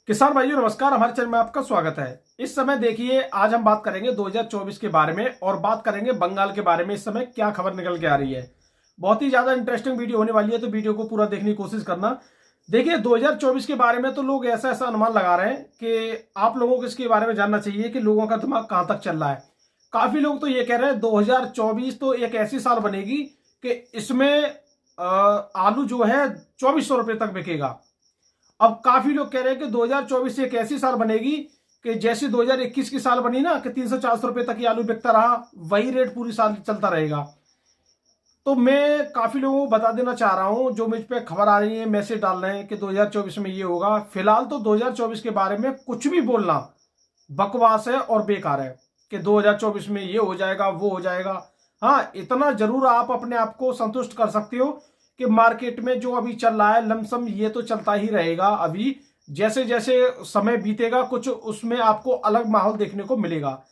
किसान भाइयों नमस्कार, हमारे चैनल में आपका स्वागत है। इस समय देखिए, आज हम बात करेंगे 2024 के बारे में और बात करेंगे बंगाल के बारे में। इस समय क्या खबर निकल के आ रही है, बहुत ही ज्यादा इंटरेस्टिंग वीडियो होने वाली है, तो वीडियो को पूरा देखने की कोशिश करना। देखिए 2024 के बारे में तो लोग ऐसा ऐसा अनुमान लगा रहे हैं कि आप लोगों को इसके बारे में जानना चाहिए कि लोगों का दिमाग कहां तक चल रहा है। काफी लोग तो ये कह रहे हैं 2024 तो एक ऐसी साल बनेगी कि इसमें आलू जो है 2400 रुपये तक बिकेगा। अब काफी लोग कह रहे हैं कि 2024 एक ऐसी साल बनेगी कि जैसी 2021 की साल बनी ना, कि 300-400 रुपए तक ही आलू बिकता रहा, वही रेट पूरी साल चलता रहेगा। तो मैं काफी लोगों को बता देना चाह रहा हूं, जो मुझ पे खबर आ रही है, मैसेज डाल रहे हैं कि 2024 में ये होगा। फिलहाल तो 2024 के बारे में कुछ भी बोलना बकवास है और बेकार है कि 2024 में ये हो जाएगा वो हो जाएगा। हाँ, इतना जरूर आप अपने आप को संतुष्ट कर सकते हो कि मार्केट में जो अभी चल रहा है लमसम ये तो चलता ही रहेगा। अभी जैसे जैसे समय बीतेगा कुछ उसमें आपको अलग माहौल देखने को मिलेगा।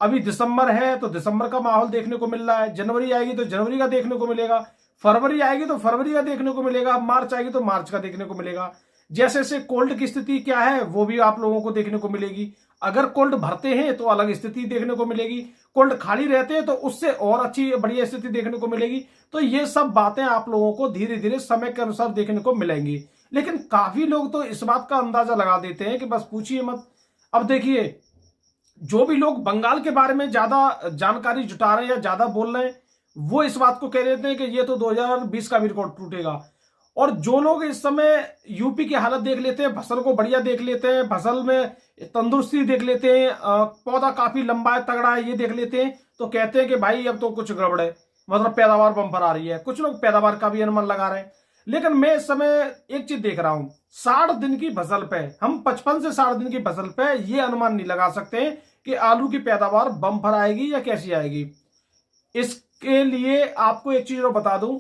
अभी दिसंबर है तो दिसंबर का माहौल देखने को मिल रहा है, जनवरी आएगी तो जनवरी का देखने को मिलेगा, फरवरी आएगी तो फरवरी का देखने को मिलेगा, मार्च आएगी तो मार्च का देखने को मिलेगा। जैसे जैसे कोल्ड की स्थिति क्या है वो भी आप लोगों को देखने को मिलेगी। अगर कोल्ड भरते हैं तो अलग स्थिति देखने को मिलेगी, कोल्ड खाली रहते हैं तो उससे और अच्छी बढ़िया स्थिति देखने को मिलेगी। तो ये सब बातें आप लोगों को धीरे धीरे समय के अनुसार देखने को मिलेंगी। लेकिन काफी लोग तो इस बात का अंदाजा लगा देते हैं कि बस पूछिए मत। अब देखिए, जो भी लोग बंगाल के बारे में ज्यादा जानकारी जुटा रहे हैं या ज्यादा बोल रहे हैं, वो इस बात को कह देते हैं कि ये तो 2020 का भी रिकॉर्ड टूटेगा। और जो लोग इस समय यूपी की हालत देख लेते हैं, फसल को बढ़िया देख लेते हैं, फसल में तंदुरुस्ती देख लेते हैं, पौधा काफी लंबा है तगड़ा है ये देख लेते हैं, तो कहते हैं कि भाई अब तो कुछ गड़बड़ है, मतलब पैदावार बम्पर आ रही है। कुछ लोग पैदावार का भी अनुमान लगा रहे हैं। लेकिन मैं इस समय एक चीज देख रहा हूं, 60 दिन की फसल पे, हम 55 से 60 दिन की फसल पे ये अनुमान नहीं लगा सकते कि आलू की पैदावार बम्पर आएगी या कैसी आएगी। इसके लिए आपको एक चीज और बता दूं,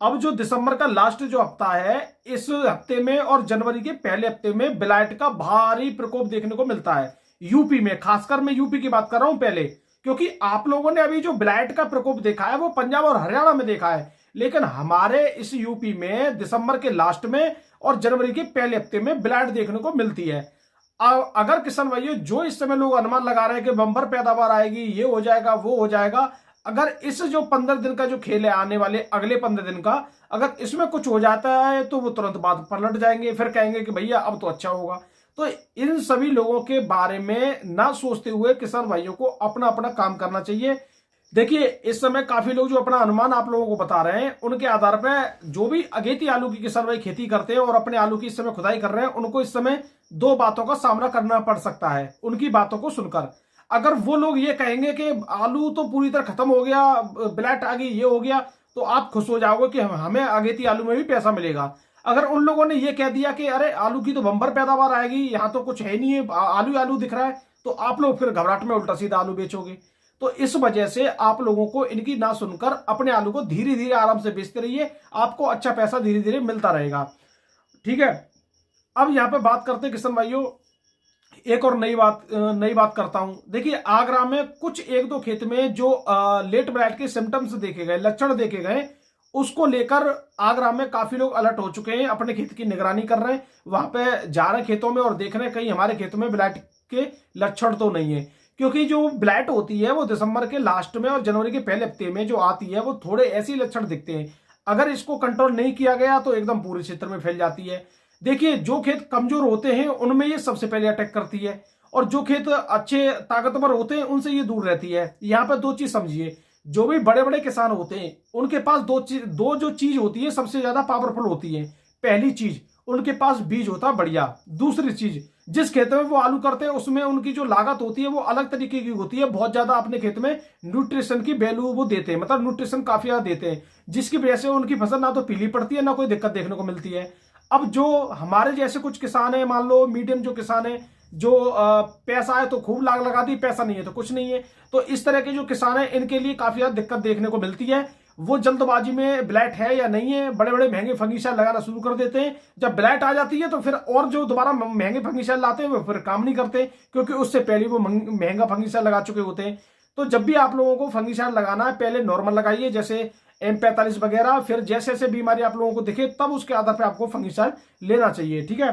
अब जो दिसंबर का लास्ट जो हफ्ता है, इस हफ्ते में और जनवरी के पहले हफ्ते में ब्लाइट का भारी प्रकोप देखने को मिलता है यूपी में। खासकर मैं यूपी की बात कर रहा हूं पहले, क्योंकि आप लोगों ने अभी जो ब्लाइट का प्रकोप देखा है वो पंजाब और हरियाणा में देखा है, लेकिन हमारे इस यूपी में दिसंबर के लास्ट में और जनवरी के पहले हफ्ते में ब्लाइट देखने को मिलती है। अगर किसान भाइयों, जो इस समय लोग अनुमान लगा रहे हैं कि बम्पर पैदावार आएगी, ये हो जाएगा वो हो जाएगा, अगर इस जो 15 दिन का जो खेल है आने वाले अगले 15 दिन का, अगर इसमें कुछ हो जाता है तो वो तुरंत बाद पलट जाएंगे, फिर कहेंगे कि भैया अब तो अच्छा होगा। तो इन सभी लोगों के बारे में ना सोचते हुए किसान भाइयों को अपना अपना काम करना चाहिए। देखिए, इस समय काफी लोग जो अपना अनुमान आप लोगों को बता रहे हैं, उनके आधार पर जो भी अगेती आलू की किसान भाई खेती करते हैं और अपने आलू की इस समय खुदाई कर रहे हैं, उनको इस समय दो बातों का सामना करना पड़ सकता है उनकी बातों को सुनकर। अगर वो लोग ये कहेंगे कि आलू तो पूरी तरह खत्म हो गया, ब्लैट आ गई, ये हो गया, तो आप खुश हो जाओगे कि हमें अगेती आलू में भी पैसा मिलेगा। अगर उन लोगों ने ये कह दिया कि अरे आलू की तो बम्पर पैदावार आएगी, यहां तो कुछ है नहीं है, आलू आलू दिख रहा है, तो आप लोग फिर घबराहट में उल्टा सीधा आलू बेचोगे। तो इस वजह से आप लोगों को इनकी ना सुनकर अपने आलू को धीरे धीरे आराम से बेचते रहिए, आपको अच्छा पैसा धीरे धीरे मिलता रहेगा। ठीक है, अब यहां पे बात करते हैं किसान भाइयों, एक और नई बात करता हूं। देखिए, आगरा में कुछ एक दो खेत में जो लेट ब्लाइट के सिम्टम्स देखे गए, लक्षण देखे गए, उसको लेकर आगरा में काफी लोग अलर्ट हो चुके हैं, अपने खेत की निगरानी कर रहे हैं, वहां पे जा रहे हैं खेतों में और देख रहे हैं कहीं हमारे खेतों में ब्लाइट के लक्षण तो नहीं है। क्योंकि जो ब्लाइट होती है वो दिसंबर के लास्ट में और जनवरी के पहले हफ्ते में जो आती है, वो थोड़े ऐसे लक्षण दिखते हैं। अगर इसको कंट्रोल नहीं किया गया तो एकदम पूरे क्षेत्र में फैल जाती है। देखिए, जो खेत कमजोर होते हैं उनमें ये सबसे पहले अटैक करती है, और जो खेत अच्छे ताकतवर होते हैं उनसे ये दूर रहती है। यहाँ पर दो चीज समझिए, जो भी बड़े बड़े किसान होते हैं उनके पास दो जो चीज होती है सबसे ज्यादा पावरफुल होती है। पहली चीज, उनके पास बीज होता है बढ़िया। दूसरी चीज, जिस खेत में वो आलू करते हैं उसमें उनकी जो लागत होती है वो अलग तरीके की होती है, बहुत ज्यादा अपने खेत में न्यूट्रिशन की वैल्यू वो देते हैं, मतलब न्यूट्रिशन काफी ज्यादा देते हैं, जिसकी वजह से उनकी फसल ना तो पीली पड़ती है ना कोई दिक्कत देखने को मिलती है। अब जो हमारे जैसे कुछ किसान है, मान लो मीडियम जो किसान है, जो पैसा है तो खूब लाग लगा दी, पैसा नहीं है तो कुछ नहीं है, तो इस तरह के जो किसान है इनके लिए काफी ज्यादा दिक्कत देखने को मिलती है। वो जल्दबाजी में ब्लैट है या नहीं है, बड़े बड़े महंगे फंगिसाइड लगाना शुरू कर देते हैं। जब ब्लैट आ जाती है तो फिर और जो दोबारा महंगे फंगिसाइड लाते हैं वो फिर काम नहीं करते, क्योंकि उससे पहले वो महंगा फंगिसाइड लगा चुके होते हैं। तो जब भी आप लोगों को फंगिसाइड लगाना है, पहले नॉर्मल लगाइए, जैसे M45 वगैरह, फिर जैसे जैसे बीमारी आप लोगों को दिखे तब उसके आधार पर आपको फंगिसाइड लेना चाहिए। ठीक है,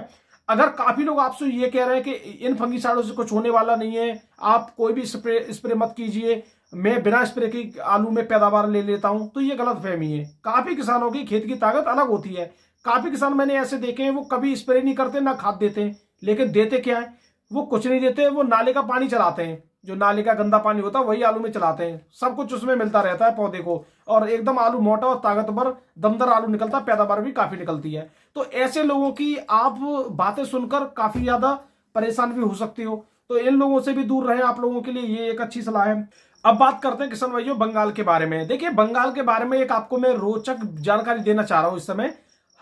अगर काफी लोग आपसे ये कह रहे हैं कि इन फंगिसाइडों से कुछ होने वाला नहीं है, आप कोई भी स्प्रे मत कीजिए, मैं बिना स्प्रे की आलू में पैदावार ले लेता हूं, तो ये गलत फहमी है। काफी किसानों की खेत की ताकत अलग होती है। काफी किसान मैंने ऐसे देखे हैं, वो कभी स्प्रे नहीं करते ना खाद देते हैं, लेकिन देते क्या है, वो कुछ नहीं देते, वो नाले का पानी चलाते हैं, जो नाले का गंदा पानी होता है वही आलू में चलाते हैं, सब कुछ उसमें मिलता रहता है पौधे को, और एकदम आलू मोटा और ताकतवर दमदार आलू निकलता है, पैदावार भी काफी निकलती है। तो ऐसे लोगों की आप बातें सुनकर काफी ज्यादा परेशान भी हो सकते हो, तो इन लोगों से भी दूर रहें, आप लोगों के लिए ये एक अच्छी सलाह है। अब बात करते हैं किसान भाइयों बंगाल के बारे में। देखिए, बंगाल के बारे में एक आपको मैं रोचक जानकारी देना चाह रहा हूं। इस समय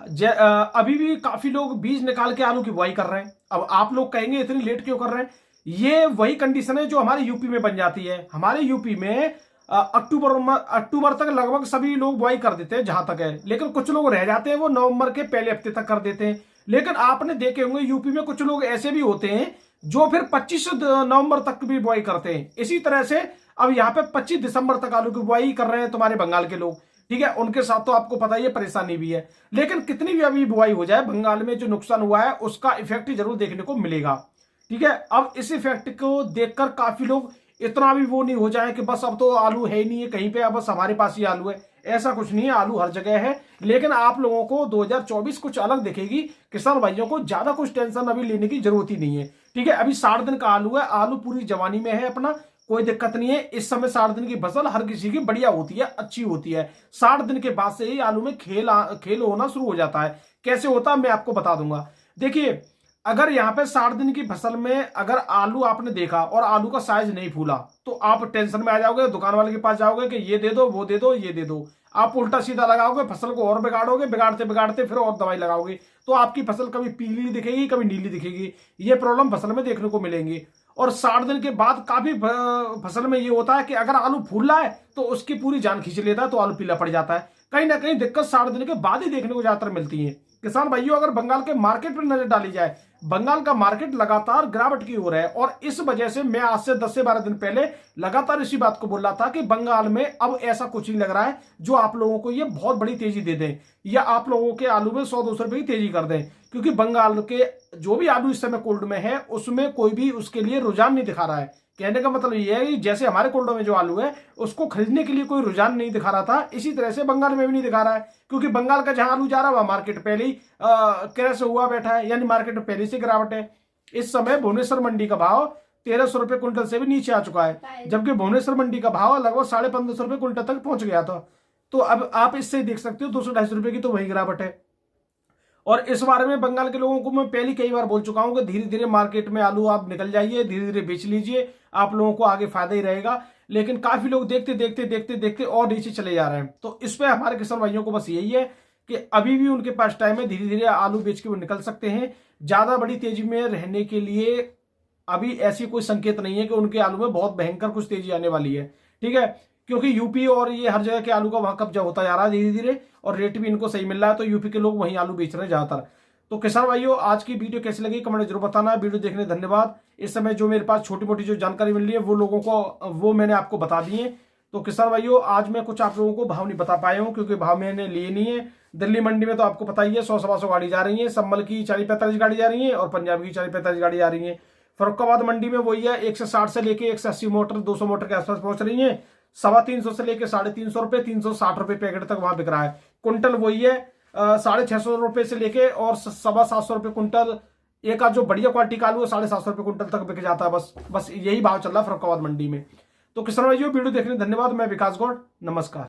अभी भी काफी लोग बीज निकाल के आलू की बुआई कर रहे हैं। अब आप लोग कहेंगे इतनी लेट क्यों कर रहे हैं? ये वही कंडीशन है जो हमारे यूपी में बन जाती है। हमारे यूपी में अक्टूबर तक लगभग सभी लोग बुआई कर देते हैं जहां तक है, लेकिन कुछ लोग रह जाते हैं, वो नवंबर के पहले हफ्ते तक कर देते हैं। लेकिन आपने देखे होंगे यूपी में कुछ लोग ऐसे भी होते हैं जो फिर 25 नवंबर तक भी बुआई करते हैं। इसी तरह से अब यहाँ पे 25 दिसंबर तक आलू की बुआई कर रहे हैं तुम्हारे बंगाल के लोग, ठीक है। उनके साथ तो आपको पता ही है परेशानी भी है, लेकिन कितनी भी अभी बुआई हो जाए, बंगाल में जो नुकसान हुआ है उसका इफेक्ट जरूर देखने को मिलेगा, ठीक है। अब इस इफेक्ट को देखकर काफी लोग इतना भी वो नहीं हो जाए कि बस अब तो आलू है ही नहीं है कहीं पे, अब बस हमारे पास ही आलू है। ऐसा कुछ नहीं है, आलू हर जगह है, लेकिन आप लोगों को 2024 कुछ अलग दिखेगी। किसान भाइयों को ज्यादा कुछ टेंशन अभी लेने की जरूरत ही नहीं है, ठीक है। अभी 60 दिन का आलू है, आलू पूरी जवानी में है अपना, कोई दिक्कत नहीं है। इस समय 60 दिन की फसल हर किसी की बढ़िया होती है, अच्छी होती है। 60 दिन के बाद से ही आलू में खेल होना शुरू हो जाता है। कैसे होता है मैं आपको बता दूंगा। देखिए, अगर यहाँ पे 60 दिन की फसल में अगर आलू आपने देखा और आलू का साइज नहीं फूला, तो आप टेंशन में आ जाओगे, दुकान वाले के पास जाओगे कि ये दे दो, वो दे दो, ये दे दो। आप उल्टा सीधा लगाओगे, फसल को और बिगाड़ोगे, बिगाड़ते बिगाड़ते फिर और दवाई लगाओगे, तो आपकी फसल कभी पीली दिखेगी, कभी नीली दिखेगी। ये प्रॉब्लम फसल में देखने को मिलेंगी। और 60 दिन के बाद काफी फसल में ये होता है कि अगर आलू फूल रहा है तो उसकी पूरी जान खींच लेता है, तो आलू पीला पड़ जाता है। कहीं ना कहीं दिक्कत 60 दिन के बाद ही देखने को ज्यादातर मिलती है। किसान भाइयों, अगर बंगाल के मार्केट पर नजर डाली जाए, बंगाल का मार्केट लगातार गिरावट की ओर है, और इस वजह से मैं आज से 10 से 12 दिन पहले लगातार इसी बात को बोल रहा था कि बंगाल में अब ऐसा कुछ नहीं लग रहा है जो आप लोगों को ये बहुत बड़ी तेजी दे दें, या आप लोगों के आलू में 100-200 रुपए की तेजी कर दें। क्योंकि बंगाल के जो भी आलू इस समय कोल्ड में है, उसमें कोई भी उसके लिए रुझान नहीं दिखा रहा है। कहने का मतलब ये है कि जैसे हमारे कोल्डो में जो आलू है उसको खरीदने के लिए कोई रुझान नहीं दिखा रहा था, इसी तरह से बंगाल में भी नहीं दिखा रहा है। क्योंकि बंगाल का जहां आलू जा रहा है वहां मार्केट पहले ही क्रैश हुआ बैठा है, यानी मार्केट में पहले से गिरावट है। इस समय भुवनेश्वर मंडी का भाव 1300 रुपए क्विंटल से भी नीचे आ चुका है, जबकि भुवनेश्वर मंडी का भाव लगभग 1550 रुपए क्विंटल तक पहुंच गया था। तो अब आप इससे देख सकते हो 200-250 रुपए की तो वही गिरावट है। और इस बारे में बंगाल के लोगों को मैं पहले कई बार बोल चुका हूं कि धीरे धीरे मार्केट में आलू आप निकल जाइए, धीरे धीरे बेच लीजिए, आप लोगों को आगे फायदा ही रहेगा। लेकिन काफी लोग देखते देखते देखते देखते और नीचे चले जा रहे हैं। तो इस पे हमारे किसान भाइयों को बस यही है कि अभी भी उनके पास टाइम है, धीरे धीरे आलू बेच के वो निकल सकते हैं। ज्यादा बड़ी तेजी में रहने के लिए अभी ऐसी कोई संकेत नहीं है कि उनके आलू में बहुत भयंकर कुछ तेजी आने वाली है, ठीक है। क्योंकि यूपी और ये हर जगह के आलू का वहां कब्जा होता जा रहा है धीरे धीरे, और रेट भी इनको सही मिल रहा है, तो यूपी के लोग वहीं आलू बेच रहे हैं ज्यादातर। तो किसान भाइयों, आज की वीडियो कैसी लगी कमेंट जरूर बताना। वीडियो देखने धन्यवाद। इस समय जो मेरे पास छोटी मोटी जो जानकारी मिल रही है वो लोगों को वो मैंने आपको बता दी है। तो किसान भाइयों, आज मैं कुछ आप लोगों को भाव नहीं बता पाया हूँ, क्योंकि भाव मैंने लिए नहीं है। दिल्ली मंडी में तो आपको पता ही है 100-125 गाड़ी जा रही है, संभल की 40-45 गाड़ी जा रही है, और पंजाब की 40-45 गाड़ी जा रही है। फरुखाबाद मंडी में वही है, 160 से लेके 180 मोटर 200 मोटर के आसपास पहुंच रही है। 350 से लेके 350 रुपए 360 रुपए पैकेट तक वहां बिक रहा है। कुंटल वही है 650 रुपए से लेके और 750 रुपए कुंटल। एक जो बढ़िया क्वालिटी का आलू है 750 रुपए कुंटल तक बिक जाता है। बस यही भाव चल रहा है फरुखाबाद मंडी में। तो किसान भाइयों, वीडियो देखने धन्यवाद। मैं विकास गौड़, नमस्कार।